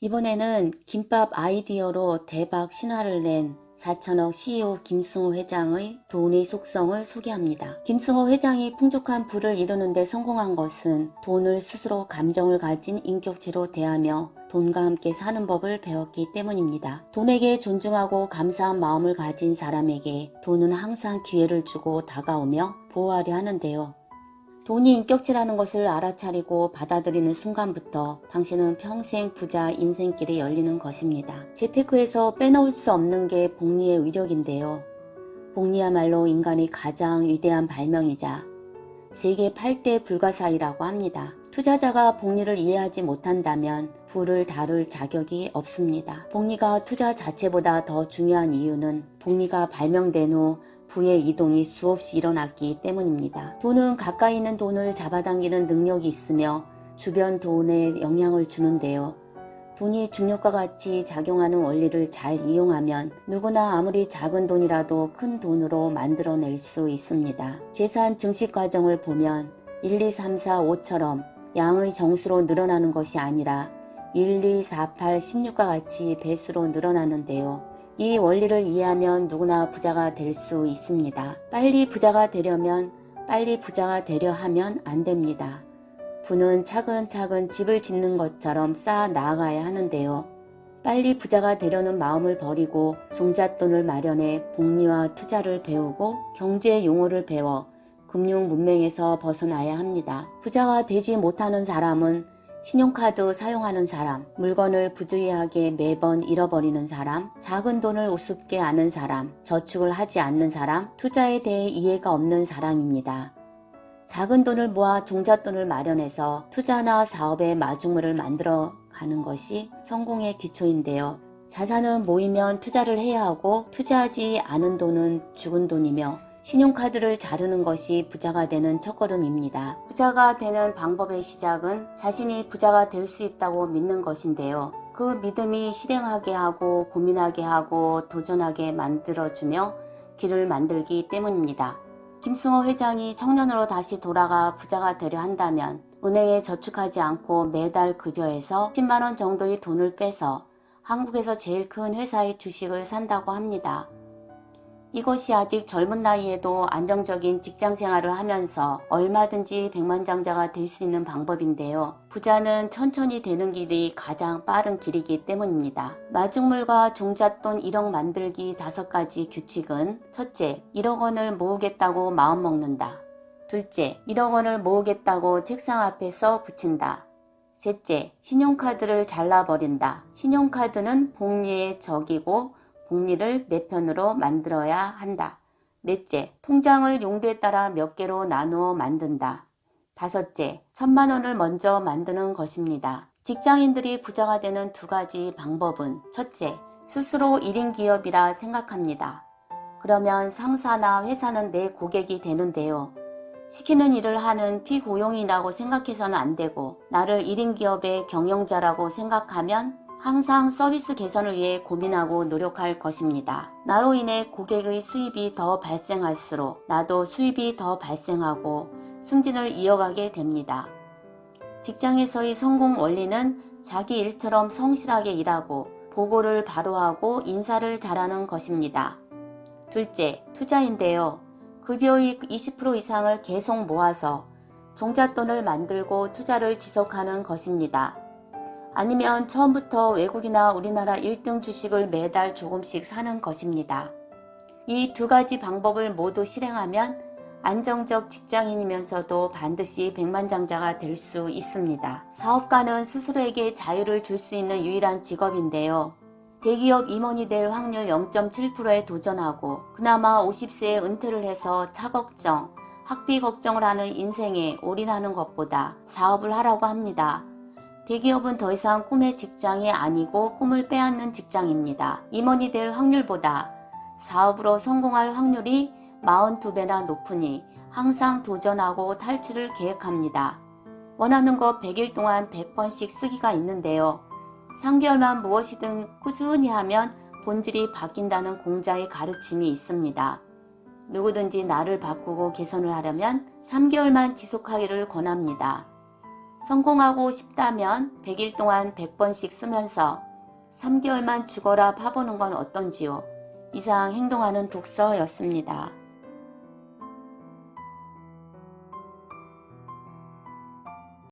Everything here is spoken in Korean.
이번에는 김밥 아이디어로 대박 신화를 낸 4천억 CEO 김승호 회장의 돈의 속성을 소개합니다. 김승호 회장이 풍족한 부를 이루는 데 성공한 것은 돈을 스스로 감정을 가진 인격체로 대하며 돈과 함께 사는 법을 배웠기 때문입니다. 돈에게 존중하고 감사한 마음을 가진 사람에게 돈은 항상 기회를 주고 다가오며 보호하려 하는데요. 돈이 인격체라는 것을 알아차리고 받아들이는 순간부터 당신은 평생 부자 인생길이 열리는 것입니다. 재테크에서 빼놓을 수 없는 게 복리의 위력인데요. 복리야말로 인간의 가장 위대한 발명이자 세계 8대 불가사의라고 합니다. 투자자가 복리를 이해하지 못한다면 부를 다룰 자격이 없습니다. 복리가 투자 자체보다 더 중요한 이유는 복리가 발명된 후 부의 이동이 수없이 일어났기 때문입니다. 돈은 가까이 있는 돈을 잡아당기는 능력이 있으며 주변 돈에 영향을 주는데요. 돈이 중력과 같이 작용하는 원리를 잘 이용하면 누구나 아무리 작은 돈이라도 큰 돈으로 만들어낼 수 있습니다. 재산 증식 과정을 보면 1, 2, 3, 4, 5처럼 양의 정수로 늘어나는 것이 아니라 1, 2, 4, 8, 16과 같이 배수로 늘어나는데요. 이 원리를 이해하면 누구나 부자가 될 수 있습니다. 빨리 부자가 되려면 빨리 부자가 되려 하면 안 됩니다. 부는 차근차근 집을 짓는 것처럼 쌓아 나아가야 하는데요. 빨리 부자가 되려는 마음을 버리고 종잣돈을 마련해 복리와 투자를 배우고 경제 용어를 배워 금융 문맹에서 벗어나야 합니다. 부자가 되지 못하는 사람은 신용카드 사용하는 사람, 물건을 부주의하게 매번 잃어버리는 사람, 작은 돈을 우습게 아는 사람, 저축을 하지 않는 사람, 투자에 대해 이해가 없는 사람입니다. 작은 돈을 모아 종잣돈을 마련해서 투자나 사업의 마중물을 만들어 가는 것이 성공의 기초인데요. 자산은 모이면 투자를 해야 하고 투자하지 않은 돈은 죽은 돈이며 신용카드를 자르는 것이 부자가 되는 첫걸음입니다. 부자가 되는 방법의 시작은 자신이 부자가 될 수 있다고 믿는 것인데요. 그 믿음이 실행하게 하고 고민하게 하고 도전하게 만들어주며 길을 만들기 때문입니다. 김승호 회장이 청년으로 다시 돌아가 부자가 되려 한다면 은행에 저축하지 않고 매달 급여에서 10만원 정도의 돈을 빼서 한국에서 제일 큰 회사의 주식을 산다고 합니다. 이것이 아직 젊은 나이에도 안정적인 직장 생활을 하면서 얼마든지 백만장자가 될 수 있는 방법인데요. 부자는 천천히 되는 길이 가장 빠른 길이기 때문입니다. 마중물과 종잣돈 1억 만들기 5가지 규칙은 첫째, 1억 원을 모으겠다고 마음먹는다. 둘째, 1억 원을 모으겠다고 책상 앞에 써 붙인다. 셋째, 신용카드를 잘라버린다. 신용카드는 복리의 적이고 복리를 내 편으로 만들어야 한다. 넷째, 통장을 용도에 따라 몇 개로 나누어 만든다. 다섯째, 1,000만 원을 먼저 만드는 것입니다. 직장인들이 부자가 되는 2가지 방법은 첫째, 스스로 1인 기업이라 생각합니다. 그러면 상사나 회사는 내 고객이 되는데요. 시키는 일을 하는 피고용이라고 생각해서는 안 되고 나를 1인 기업의 경영자라고 생각하면 항상 서비스 개선을 위해 고민하고 노력할 것입니다. 나로 인해 고객의 수입이 더 발생할수록 나도 수입이 더 발생하고 승진을 이어가게 됩니다. 직장에서의 성공 원리는 자기 일처럼 성실하게 일하고 보고를 바로 하고 인사를 잘하는 것입니다. 둘째, 투자인데요. 급여의 20% 이상을 계속 모아서 종잣돈을 만들고 투자를 지속하는 것입니다. 아니면 처음부터 외국이나 우리나라 1등 주식을 매달 조금씩 사는 것입니다. 이 2가지 방법을 모두 실행하면 안정적 직장인이면서도 반드시 백만장자가 될 수 있습니다. 사업가는 스스로에게 자유를 줄 수 있는 유일한 직업인데요. 대기업 임원이 될 확률 0.7%에 도전하고 그나마 50세에 은퇴를 해서 차 걱정, 학비 걱정을 하는 인생에 올인하는 것보다 사업을 하라고 합니다. 대기업은 더 이상 꿈의 직장이 아니고 꿈을 빼앗는 직장입니다. 임원이 될 확률보다 사업으로 성공할 확률이 42배나 높으니 항상 도전하고 탈출을 계획합니다. 원하는 것 100일 동안 100번씩 쓰기가 있는데요. 3개월만 무엇이든 꾸준히 하면 본질이 바뀐다는 공자의 가르침이 있습니다. 누구든지 나를 바꾸고 개선을 하려면 3개월만 지속하기를 권합니다. 성공하고 싶다면 100일 동안 100번씩 쓰면서 3개월만 죽어라 파보는 건 어떤지요? 이상 행동하는 독서였습니다.